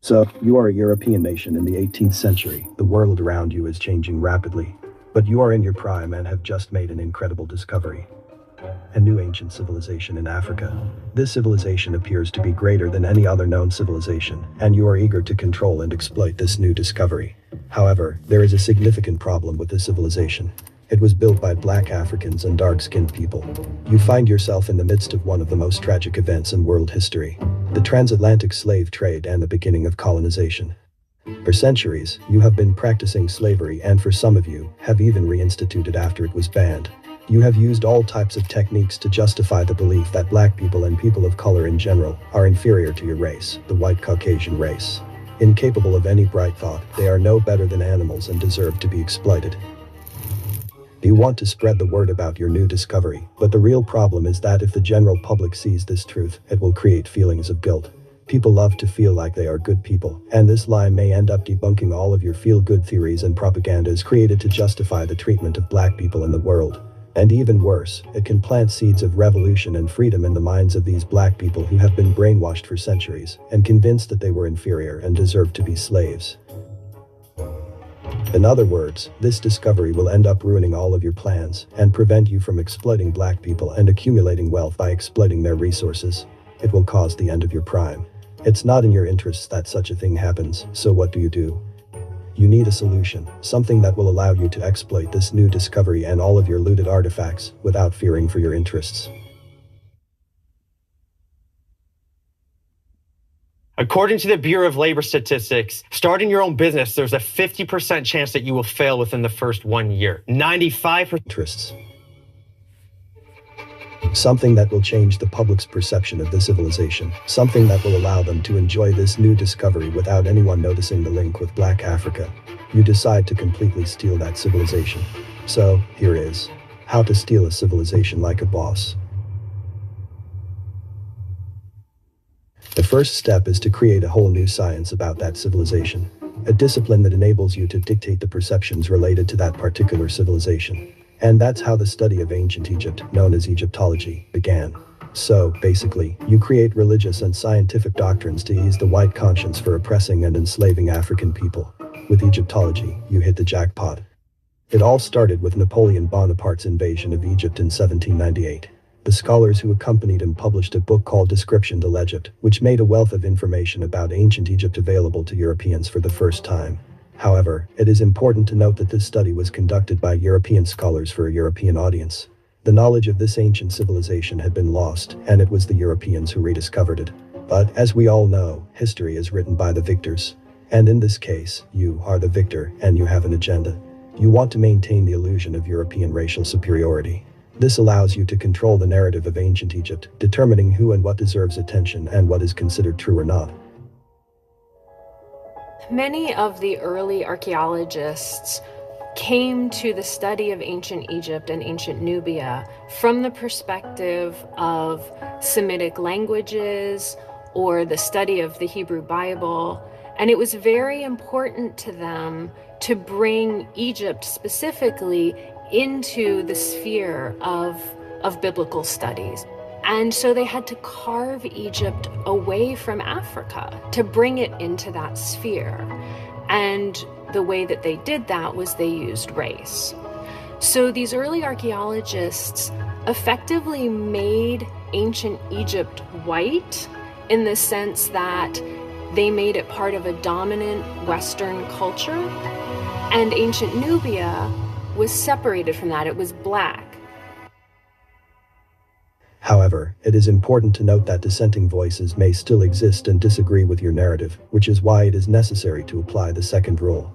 So, you are a European nation in the 18th century. The world around you is changing rapidly. But you are in your prime and have just made an incredible discovery. A new ancient civilization in Africa. This civilization appears to be greater than any other known civilization, and you are eager to control and exploit this new discovery. However, there is a significant problem with this civilization. It was built by black Africans and dark-skinned people. You find yourself in the midst of one of the most tragic events in world history: the transatlantic slave trade and the beginning of colonization. For centuries, you have been practicing slavery, and for some of you, have even reinstituted after it was banned. You have used all types of techniques to justify the belief that black people and people of color in general are inferior to your race, the white Caucasian race. Incapable of any bright thought, they are no better than animals and deserve to be exploited. You want to spread the word about your new discovery, but the real problem is that if the general public sees this truth, it will create feelings of guilt. People love to feel like they are good people, and this lie may end up debunking all of your feel-good theories and propagandas created to justify the treatment of black people in the world. And even worse, it can plant seeds of revolution and freedom in the minds of these black people who have been brainwashed for centuries and convinced that they were inferior and deserved to be slaves. In other words, this discovery will end up ruining all of your plans and prevent you from exploiting black people and accumulating wealth by exploiting their resources. It will cause the end of your prime. It's not in your interests that such a thing happens, so what do? You need a solution, something that will allow you to exploit this new discovery and all of your looted artifacts without fearing for your interests. According to the Bureau of Labor Statistics, starting your own business, there's a 50% chance that you will fail within the first 1 year. 95% interests. Something that will change the public's perception of the civilization. Something that will allow them to enjoy this new discovery without anyone noticing the link with Black Africa. You decide to completely steal that civilization. So, here is how to steal a civilization like a boss. The first step is to create a whole new science about that civilization. A discipline that enables you to dictate the perceptions related to that particular civilization. And that's how the study of ancient Egypt, known as Egyptology, began. So, basically, you create religious and scientific doctrines to ease the white conscience for oppressing and enslaving African people. With Egyptology, you hit the jackpot. It all started with Napoleon Bonaparte's invasion of Egypt in 1798. The scholars who accompanied him published a book called Description de l'Egypte, which made a wealth of information about ancient Egypt available to Europeans for the first time. However, it is important to note that this study was conducted by European scholars for a European audience. The knowledge of this ancient civilization had been lost, and it was the Europeans who rediscovered it. But, as we all know, history is written by the victors. And in this case, you are the victor, and you have an agenda. You want to maintain the illusion of European racial superiority. This allows you to control the narrative of ancient Egypt, determining who and what deserves attention and what is considered true or not. Many of the early archaeologists came to the study of ancient Egypt and ancient Nubia from the perspective of Semitic languages or the study of the Hebrew Bible, and it was very important to them to bring Egypt specifically into the sphere of biblical studies. And so they had to carve Egypt away from Africa to bring it into that sphere. And the way that they did that was they used race. So these early archaeologists effectively made ancient Egypt white in the sense that they made it part of a dominant Western culture, and ancient Nubia was separated from that. It was black. However, it is important to note that dissenting voices may still exist and disagree with your narrative, which is why it is necessary to apply the second rule.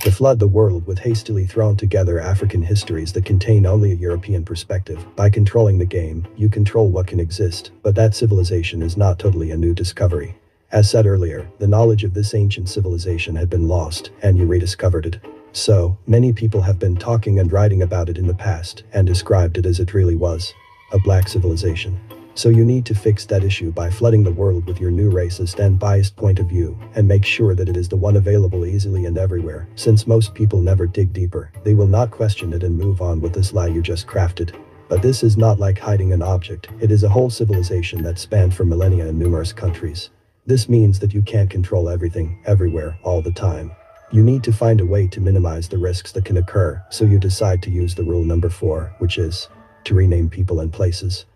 To flood the world with hastily thrown together African histories that contain only a European perspective. By controlling the game, you control what can exist, but that civilization is not totally a new discovery. As said earlier, the knowledge of this ancient civilization had been lost, and you rediscovered it. So, many people have been talking and writing about it in the past, and described it as it really was: a black civilization. So you need to fix that issue by flooding the world with your new racist and biased point of view, and make sure that it is the one available easily and everywhere. Since most people never dig deeper, they will not question it and move on with this lie you just crafted. But this is not like hiding an object, it is a whole civilization that spanned for millennia in numerous countries. This means that you can't control everything, everywhere, all the time. You need to find a way to minimize the risks that can occur, so you decide to use the rule number 4, which is to rename people and places.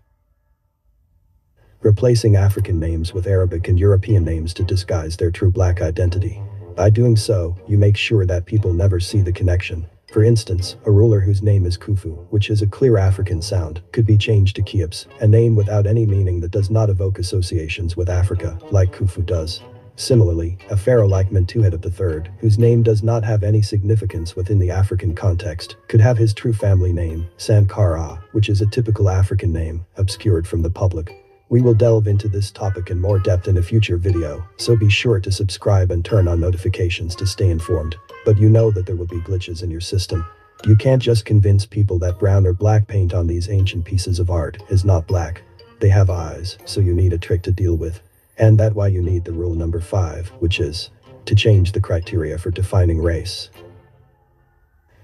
Replacing African names with Arabic and European names to disguise their true Black identity. By doing so, you make sure that people never see the connection. For instance, a ruler whose name is Khufu, which is a clear African sound, could be changed to Cheops, a name without any meaning that does not evoke associations with Africa, like Khufu does. Similarly, a pharaoh like Mentuhotep III, whose name does not have any significance within the African context, could have his true family name, Sankara, which is a typical African name, obscured from the public. We will delve into this topic in more depth in a future video, so be sure to subscribe and turn on notifications to stay informed. But you know that there will be glitches in your system. You can't just convince people that brown or black paint on these ancient pieces of art is not black. They have eyes, so you need a trick to deal with. And that's why you need the rule number 5, which is to change the criteria for defining race.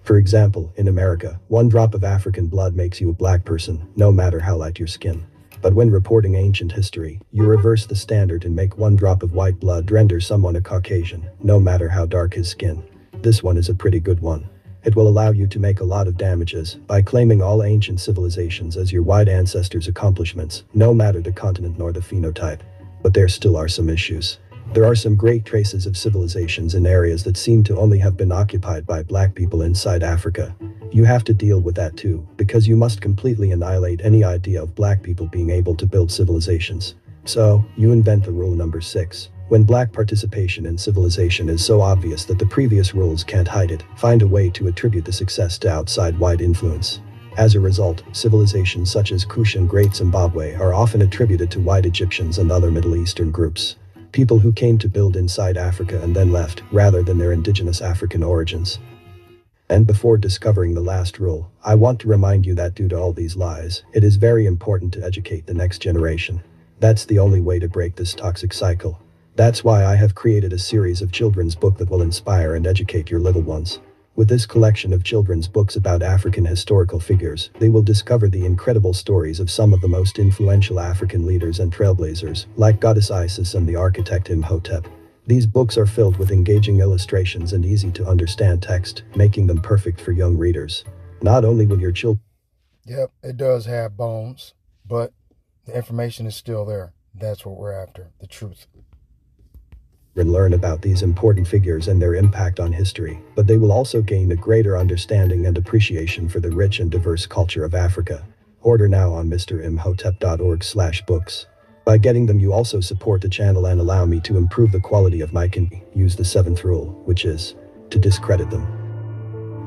For example, in America, 1 drop of African blood makes you a black person, no matter how light your skin. But when reporting ancient history, you reverse the standard and make 1 drop of white blood render someone a Caucasian, no matter how dark his skin. This one is a pretty good one. It will allow you to make a lot of damages by claiming all ancient civilizations as your white ancestors' accomplishments, no matter the continent nor the phenotype. But there still are some issues. There are some great traces of civilizations in areas that seem to only have been occupied by black people inside Africa. You have to deal with that too, because you must completely annihilate any idea of black people being able to build civilizations. So, you invent the rule number 6. When black participation in civilization is so obvious that the previous rules can't hide it, find a way to attribute the success to outside white influence. As a result, civilizations such as Kush and Great Zimbabwe are often attributed to white Egyptians and other Middle Eastern groups. People who came to build inside Africa and then left, rather than their indigenous African origins. And before discovering the last rule, I want to remind you that due to all these lies, it is very important to educate the next generation. That's the only way to break this toxic cycle. That's why I have created a series of children's books that will inspire and educate your little ones. With this collection of children's books about African historical figures, they will discover the incredible stories of some of the most influential African leaders and trailblazers, like Goddess Isis and the architect Imhotep. These books are filled with engaging illustrations and easy-to-understand text, making them perfect for young readers. Not only will your children... Yep, it does have bones, but the information is still there. That's what we're after, the truth. Learn about these important figures and their impact on history, but they will also gain a greater understanding and appreciation for the rich and diverse culture of Africa. Order now on mrimhotep.org/books. By getting them, you also support the channel and allow me to improve the quality of my content. Use the 7th rule, which is to discredit them.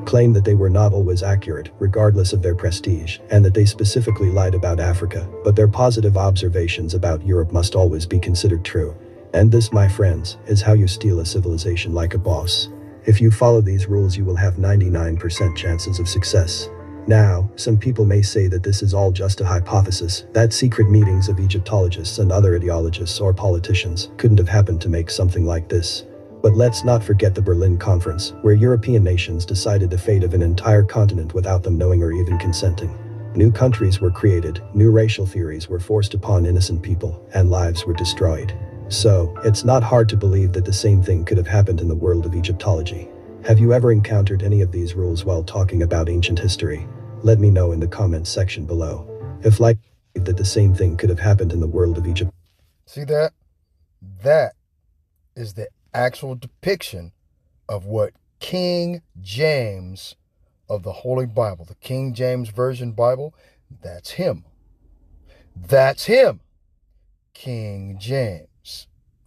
Claim that they were not always accurate, regardless of their prestige, and that they specifically lied about Africa, but their positive observations about Europe must always be considered true. And this, my friends, is how you steal a civilization like a boss. If you follow these rules, you will have 99% chances of success. Now, some people may say that this is all just a hypothesis, that secret meetings of Egyptologists and other ideologists or politicians couldn't have happened to make something like this. But let's not forget the Berlin Conference, where European nations decided the fate of an entire continent without them knowing or even consenting. New countries were created, new racial theories were forced upon innocent people, and lives were destroyed. So, it's not hard to believe that the same thing could have happened in the world of Egyptology. Have you ever encountered any of these rules while talking about ancient history? Let me know in the comments section below. If like that the same thing could have happened in the world of Egypt. See that? That is the actual depiction of what King James of the Holy Bible, the King James Version Bible, that's him. That's him. King James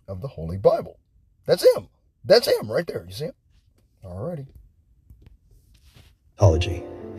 of the Holy Bible. That's him. That's him right there. You see him? Alrighty.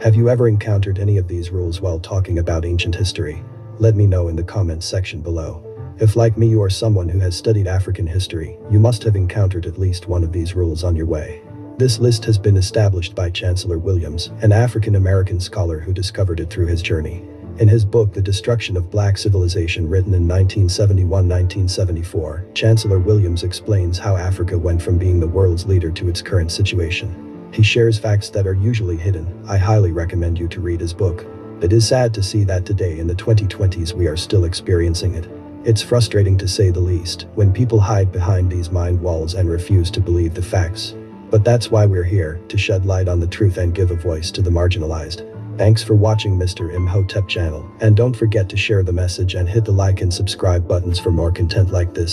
Have you ever encountered any of these rules while talking about ancient history? Let me know in the comments section below. If like me you are someone who has studied African history, you must have encountered at least one of these rules on your way. This list has been established by Chancellor Williams, an African-American scholar who discovered it through his journey. In his book The Destruction of Black Civilization, written in 1971-1974, Chancellor Williams explains how Africa went from being the world's leader to its current situation. He shares facts that are usually hidden. I highly recommend you to read his book. It is sad to see that today in the 2020s we are still experiencing it. It's frustrating to say the least when people hide behind these mind walls and refuse to believe the facts. But that's why we're here, to shed light on the truth and give a voice to the marginalized. Thanks for watching Mr. Imhotep channel, and don't forget to share the message and hit the like and subscribe buttons for more content like this.